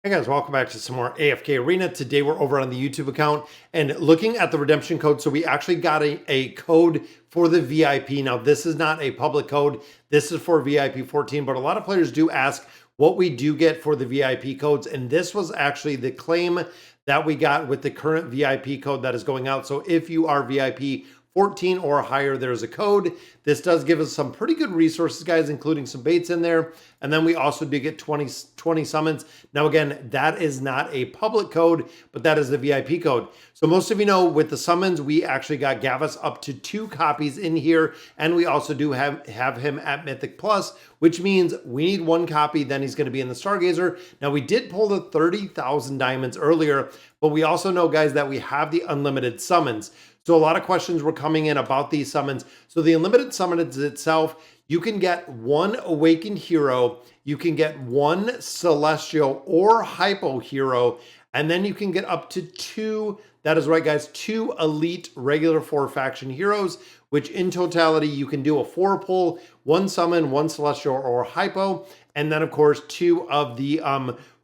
Hey guys, welcome back to some more AFK Arena. Today we're over on the YouTube account and looking at the redemption code. So we actually got a code for the VIP. Now this is not a public code. This is for VIP 14, but a lot of players do ask what we do get for the VIP codes. And this was actually the claim that we got with the current VIP code that is going out. So if you are VIP 14 or higher, there's a code. This does give us some pretty good resources, guys, including some baits in there. And then we also do get 20 summons. Now, again, that is not a public code, but that is the VIP code. So most of you know with the summons, we actually got Gavus up to 2 copies in here. And we also do have him at Mythic Plus, which means we need 1 copy. Then he's going to be in the Stargazer. Now, we did pull the 30,000 diamonds earlier, but we also know, guys, that we have the unlimited summons. So a lot of questions were coming in about these summons. So the unlimited summons itself, you can get 1 awakened hero, you can get 1 celestial or hypo hero, and then you can get up to 2, that is right guys, 2 elite regular 4 faction heroes, which in totality you can do a 4 pull, 1 summon, 1 celestial or hypo, and then of course 2 of the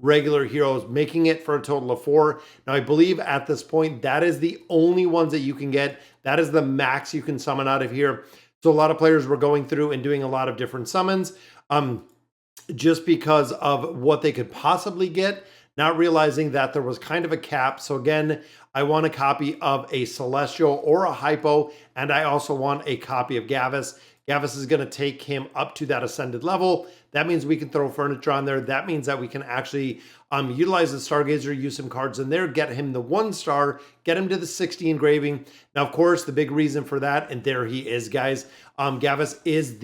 regular heroes, making it for a total of 4. Now, I believe at this point, that is the only ones that you can get. That is the max you can summon out of here. So a lot of players were going through and doing a lot of different summons just because of what they could possibly get, not realizing that there was kind of a cap. So again, I want a copy of a celestial or a hypo, and I also want a copy of Gavus. Gavus is going to take him up to that ascended level. That means we can throw furniture on there. That means that we can actually utilize the Stargazer, use some cards in there, get him the 1 star, get him to the 60 engraving. Now, of course, the big reason for that, and there he is, guys, Gavus is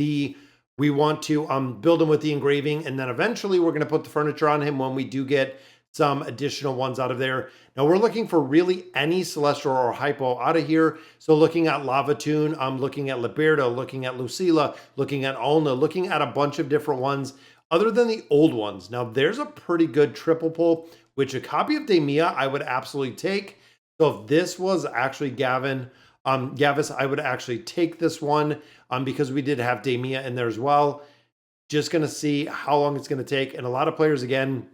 we want to build him with the engraving, and then eventually we're going to put the furniture on him when we do get some additional ones out of there. Now we're looking for really any celestial or hypo out of here. So looking at Lavatoon, I'm looking at Liberto, looking at Lucilla, looking at Ulna, looking at a bunch of different ones other than the old ones. Now there's a pretty good triple pull, which a copy of Demia I would absolutely take. So if this was actually Gavus, I would actually take this one because we did have Demia in there as well. Just going to see how long it's going to take. And a lot of players, again,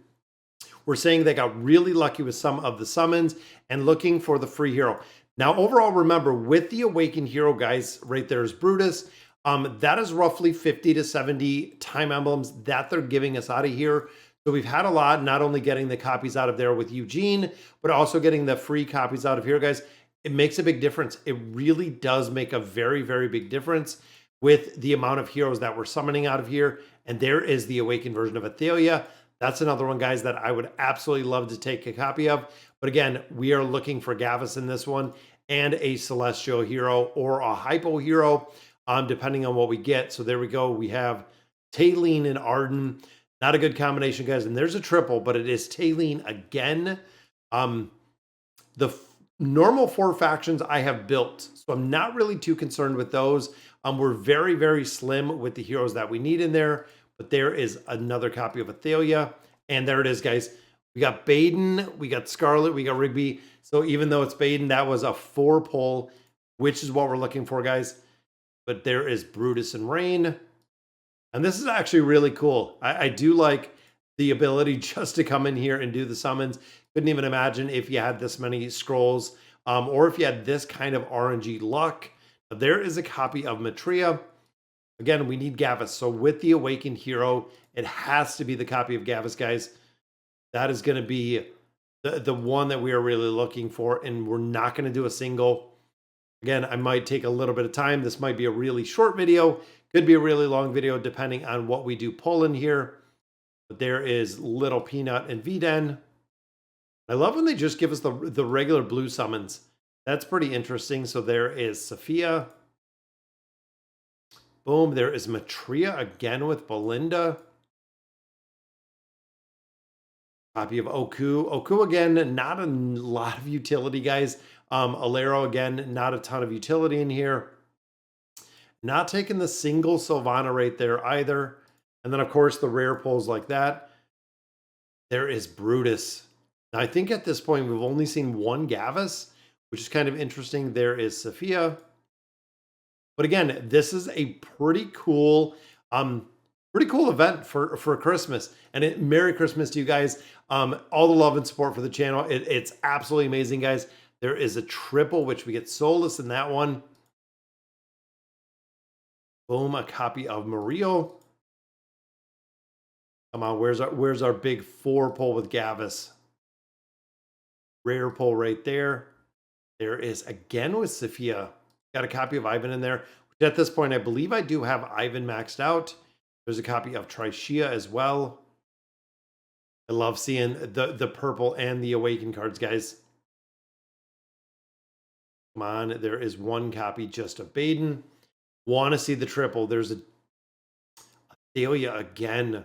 we're saying they got really lucky with some of the summons and looking for the free hero. Now, overall, remember, with the Awakened Hero, guys, right there is Brutus. That is roughly 50 to 70 time emblems that they're giving us out of here. So we've had a lot, not only getting the copies out of there with Eugene, but also getting the free copies out of here, guys. It makes a big difference. It really does make a very, very big difference with the amount of heroes that we're summoning out of here. And there is the Awakened version of Athelia. That's another one, guys, that I would absolutely love to take a copy of. But again, we are looking for Gavus in this one and a celestial hero or a hypo hero, depending on what we get. So there we go. We have Taline and Arden. Not a good combination, guys. And there's a triple, but it is Taline again. The normal 4 factions I have built, so I'm not really too concerned with those. We're very, very slim with the heroes that we need in there. But there is another copy of Athelia. And there it is, guys. We got Baden, we got Scarlet, we got Rigby. So even though it's Baden, that was a 4 pull, which is what we're looking for, guys. But there is Brutus and Rain. And this is actually really cool. I do like the ability just to come in here and do the summons. Couldn't even imagine if you had this many scrolls or if you had this kind of RNG luck. There is a copy of Matria. Again, we need Gavus. So with the Awakened Hero, it has to be the copy of Gavus, guys. That is going to be the one that we are really looking for. And we're not going to do a single. Again, I might take a little bit of time. This might be a really short video. Could be a really long video, depending on what we do pull in here. But there is Little Peanut and Vden. I love when they just give us the regular blue summons. That's pretty interesting. So there is Sophia. Boom, there is Matria again with Belinda. Copy of Oku. Oku again, not a lot of utility, guys. Alero again, not a ton of utility in here. Not taking the single Sylvana right there either. And then, of course, the rare pulls like that. There is Brutus. Now, I think at this point, we've only seen 1 Gavus, which is kind of interesting. There is Sophia. But again, this is a pretty cool pretty cool event for Christmas. And Merry Christmas to you guys. All the love and support for the channel. It's absolutely amazing, guys. There is a triple, which we get soulless in that one. Boom, a copy of Mario. Come on, where's our big 4 pull with Gavus? Rare pull right there. There is again with Sophia. Got a copy of Ivan in there. Which at this point, I believe I do have Ivan maxed out. There's a copy of Tricia as well. I love seeing the purple and the Awaken cards, guys. Come on, there is one copy just of Baden. Want to see the triple. There's a Thalia again.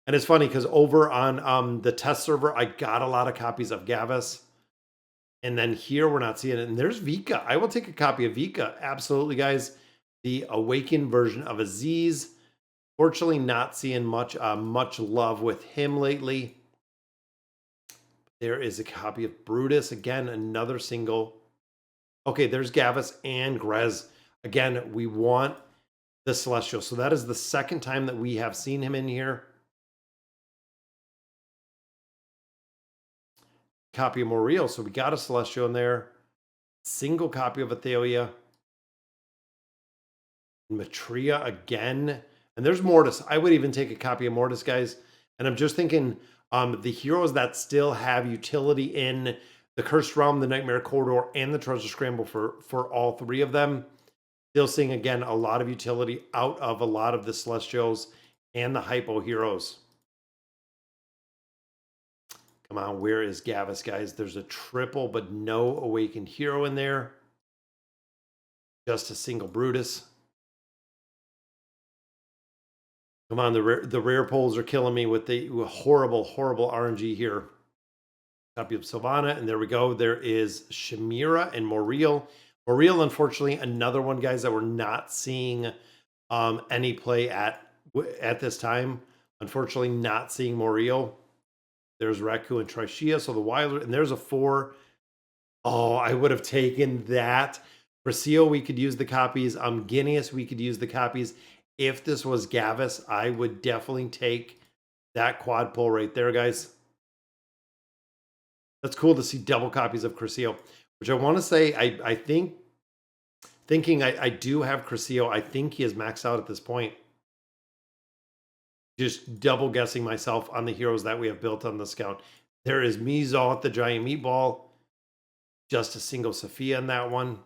And it's funny because over on the test server, I got a lot of copies of Gavus. And then here we're not seeing it. And there's Vika. I will take a copy of Vika. Absolutely, guys. The Awakened version of Aziz. Fortunately, not seeing much love with him lately. There is a copy of Brutus. Again, another single. Okay, there's Gavus and Grez. Again, we want the Celestial. So that is the second time that we have seen him in here. Copy of Moriel. So we got a Celestial in there. Single copy of Athalia. Matria again. And there's Mortis. I would even take a copy of Mortis, guys. And I'm just thinking the heroes that still have utility in the Cursed Realm, the Nightmare Corridor, and the Treasure Scramble for all 3 of them. Still seeing, again, a lot of utility out of a lot of the Celestials and the Hypo heroes. Come on, where is Gavus, guys? There's a triple, but no Awakened hero in there. Just a single Brutus. Come on, the rare pulls are killing me with the horrible, horrible RNG here. Copy of Sylvana, and there we go. There is Shamira and Moriel. Moriel, unfortunately, another one, guys, that we're not seeing any play at this time. Unfortunately, not seeing Moriel. There's Raku and Tricia, so the Wilder, and there's a 4. Oh, I would have taken that. Crescio, we could use the copies. Guineas, we could use the copies. If this was Gavus, I would definitely take that quad pull right there, guys. That's cool to see double copies of Crescio, which I want to say, I think, I do have Crescio. I think he is maxed out at this point. Just double guessing myself on the heroes that we have built on this account. There is Mizal, the giant meatball. Just a single Sophia in that one.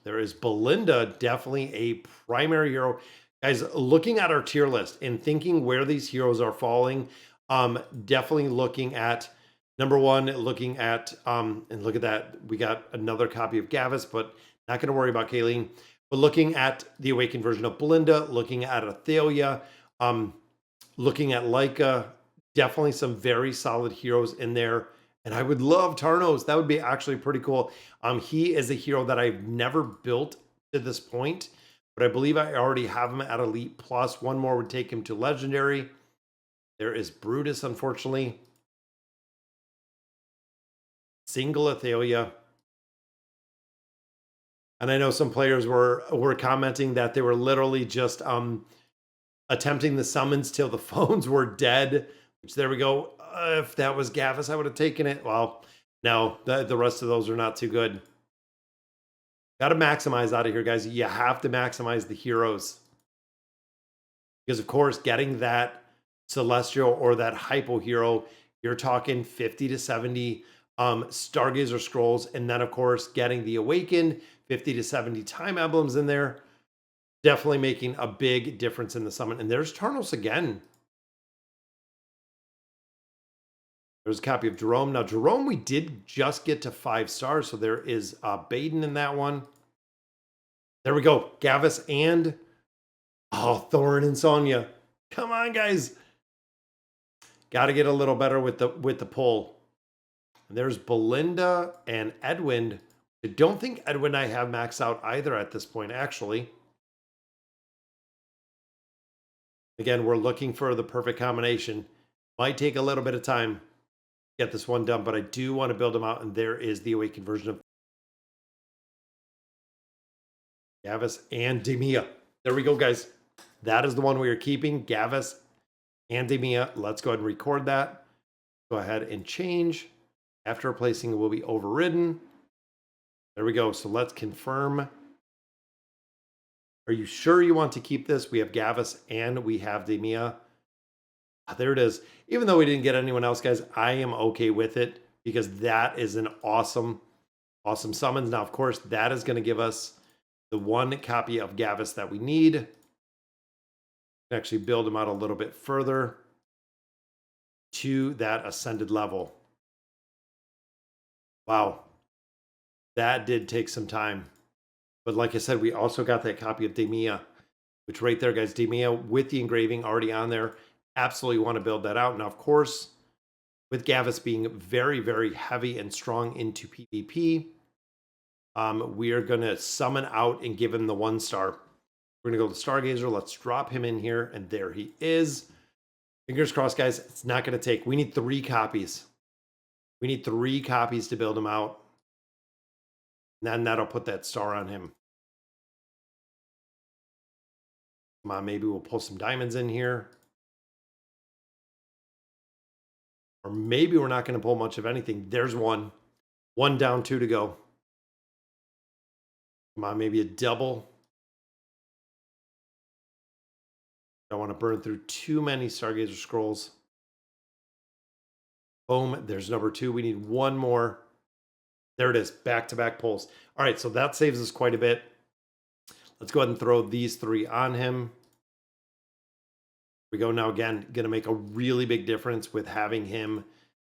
There is Belinda, definitely a primary hero. Guys, looking at our tier list and thinking where these heroes are falling, definitely looking at number 1, looking at, and look at that, we got another copy of Gavus, but not going to worry about Kayleen. But looking at the Awakened version of Belinda, looking at Athalia, looking at Leica, definitely some very solid heroes in there. And I would love Tarnos. That would be actually pretty cool. He is a hero that I've never built to this point, but I believe I already have him at Elite Plus. One more would take him to Legendary. There is Brutus, unfortunately. Single Athalia. And I know some players were commenting that they were literally just attempting the summons till the phones were dead. Which, there we go. If that was Gavus, I would have taken it. Well, no, the rest of those are not too good. Got to maximize out of here, guys. You have to maximize the heroes. Because, of course, getting that Celestial or that Hypo hero, you're talking 50 to 70 Stargazer Scrolls. And then, of course, getting the Awakened, 50 to 70 Time Emblems in there. Definitely making a big difference in the summon. And there's Tarnos again. There's a copy of Jerome. Now, Jerome, we did just get to 5 stars, so there is Baden in that one. There we go. Gavus and Thorin and Sonya. Come on, guys. Got to get a little better with the pull. And there's Belinda and Edwin. I don't think Edwin I have maxed out either at this point, actually. Again, we're looking for the perfect combination. Might take a little bit of time to get this one done, but I do want to build them out, and there is the Awakened version of Gavus and Demia. There we go, guys. That is the one we are keeping, Gavus and Demia. Let's go ahead and record that. Go ahead and change. After replacing, it will be overridden. There we go. So let's confirm. Are you sure you want to keep this? We have Gavus and we have Demia. There it is. Even though we didn't get anyone else, guys, I am okay with it because that is an awesome summons. Now, of course, that is going to give us the one copy of Gavus that we need. Actually build him out a little bit further to that ascended level. Wow. That did take some time. But like I said, we also got that copy of Demia, which right there, guys, Demia with the engraving already on there. Absolutely want to build that out. Now, of course, with Gavus being very, very heavy and strong into PvP, we are going to summon out and give him the 1-star. We're going to go to Stargazer. Let's drop him in here. And there he is. Fingers crossed, guys. It's not going to take. We need 3 copies. We need 3 copies to build him out. And then that'll put that star on him. Come on, maybe we'll pull some diamonds in here. Or maybe we're not going to pull much of anything. There's one. 1 down, 2 to go. Come on, maybe a double. Don't want to burn through too many Stargazer scrolls. Boom, there's number 2. We need 1 more. There it is, back-to-back pulls. All right, so that saves us quite a bit. Let's go ahead and throw these 3 on him. We go now again, going to make a really big difference with having him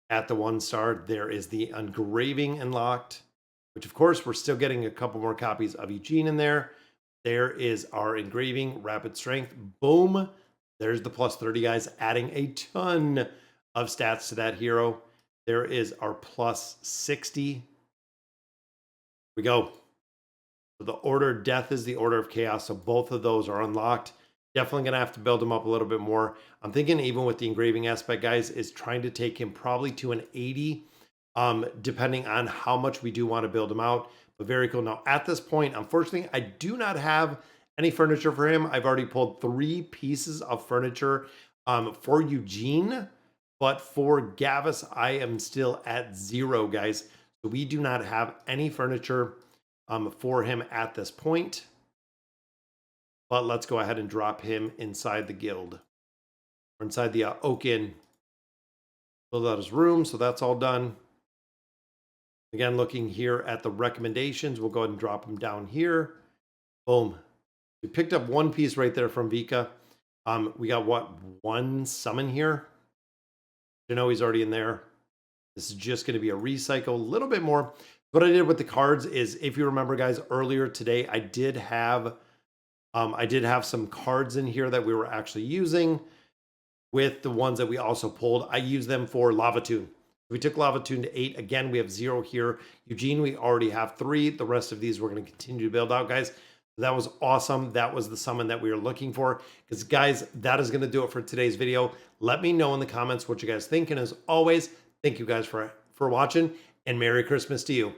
at the 1-star. There is the engraving unlocked, which of course we're still getting a couple more copies of Eugene in there. There is our engraving, rapid strength. Boom. There's the plus 30, guys, adding a ton of stats to that hero. There is our plus 60. Here we go. So the Order of Death is the Order of Chaos. So both of those are unlocked. Definitely going to have to build him up a little bit more. I'm thinking even with the engraving aspect, guys, is trying to take him probably to an 80, depending on how much we do want to build him out. But very cool. Now, at this point, unfortunately, I do not have any furniture for him. I've already pulled 3 pieces of furniture for Eugene. But for Gavus, I am still at 0, guys. So we do not have any furniture for him at this point. But let's go ahead and drop him inside the guild. Or inside the Oak Inn. Build out his room, so that's all done. Again, looking here at the recommendations, we'll go ahead and drop him down here. Boom. We picked up 1 piece right there from Vika. We got, what, 1 summon here? You know he's already in there. This is just going to be a recycle, a little bit more. What I did with the cards is, if you remember, guys, earlier today, I did have some cards in here that we were actually using with the ones that we also pulled. I used them for Lava Tune. We took Lava Tune to 8. Again, we have 0 here. Eugene, we already have 3. The rest of these we're going to continue to build out, guys. That was awesome. That was the summon that we were looking for. Because, guys, that is going to do it for today's video. Let me know in the comments what you guys think. And as always, thank you guys for watching. And Merry Christmas to you.